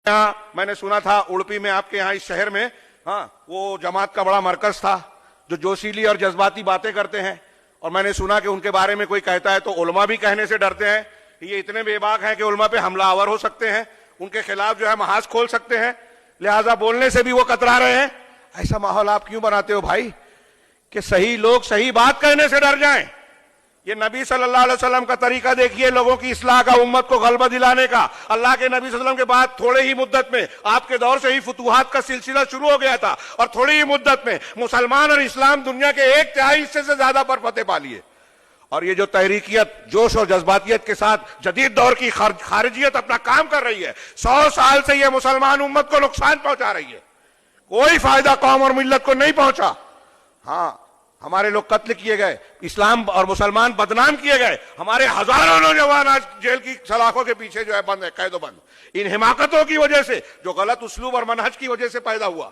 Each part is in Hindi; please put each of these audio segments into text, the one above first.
यहाँ मैंने सुना था उड़पी में आपके यहाँ इस शहर में, हाँ, वो जमात का बड़ा मरकज था जो जोशीली और जज्बाती बातें करते हैं, और मैंने सुना कि उनके बारे में कोई कहता है तो उलमा भी कहने से डरते हैं, ये इतने बेबाक हैं कि उलमा पे हमलावर हो सकते हैं, उनके खिलाफ जो है महाज खोल सकते हैं, लिहाजा बोलने से भी वो कतरा रहे हैं। ऐसा माहौल आप क्यों बनाते हो भाई कि सही लोग सही बात कहने से डर जाएं? ये नबी सल्लल्लाहु अलैहि वसल्लम का तरीका देखिए लोगों की इस्लाह का, उम्मत को गलबा दिलाने का। अल्लाह के नबी सल्लल्लाहु अलैहि वसल्लम के बाद थोड़े ही मुद्दत में, आपके दौर से ही फुतूहात का सिलसिला शुरू हो गया था, और थोड़ी ही मुद्दत में मुसलमान और इस्लाम दुनिया के 1/3 हिस्से से ज्यादा पर फतेह पा लिए। और ये जो तहरीकियत, जोश और जज्बातियत के साथ जदीद दौर की खारिजियत अपना काम कर रही है, 100 साल से ये मुसलमान उम्मत को नुकसान पहुंचा रही है, कोई फायदा कौम और मिल्लत को नहीं पहुंचा। हाँ, हमारे लोग कत्ल किए गए, इस्लाम और मुसलमान बदनाम किए गए, हमारे हजारों नौजवान आज जेल की सलाखों के पीछे जो है बंद है, कैदो बंद, इन हिमाकतों की वजह से, जो गलत उसलूब और मनहज की वजह से पैदा हुआ।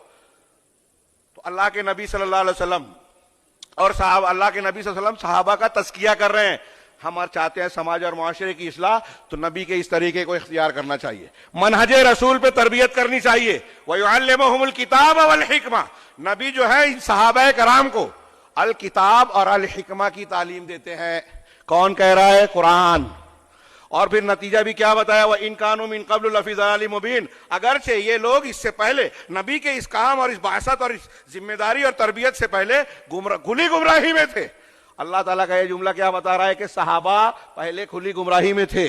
तो अल्लाह के नबी सल्लल्लाहु अलैहि वसल्लम और अल्लाह के नबी सल्लल्लाहु अलैहि वसल्लम सहाबा का तज़किया कर रहे हैं। हम चाहते हैं समाज और मुआशरे की इस्लाह, तो नबी के इस तरीके को इख्तियार करना चाहिए, मनहजे रसूल पे तरबियत करनी चाहिए। वयुअल्लिमुहुमुल किताब वल हिकमा, नबी जो है इन सहाबा कराम को अल किताब और अल हिकमा की तालीम देते हैं। कौन कह रहा है? कुरान। और फिर नतीजा भी क्या बताया? वह इन कानूम इन कब्ल लफी ज़लालिम मुबीन, अगरचे ये लोग इससे पहले नबी के इस काम और इस बासत और इस जिम्मेदारी और तरबियत से पहले खुली गुमराही में थे। अल्लाह ताला का ये जुमला क्या बता रहा है कि सहाबा पहले खुली गुमराही में थे,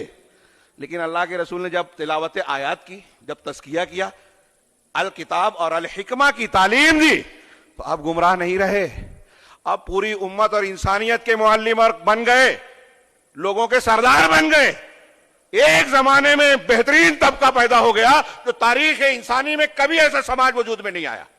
लेकिन अल्लाह के रसूल ने जब तिलावत आयात की, जब तज़किया किया, अल किताब और अल हिकमा की तालीम दी, तो अब गुमराह नहीं रहे, अब पूरी उम्मत और इंसानियत के मुअल्लिम और बन गए, लोगों के सरदार बन गए। एक जमाने में बेहतरीन तबका पैदा हो गया जो तारीख इंसानी में कभी ऐसा समाज वजूद में नहीं आया।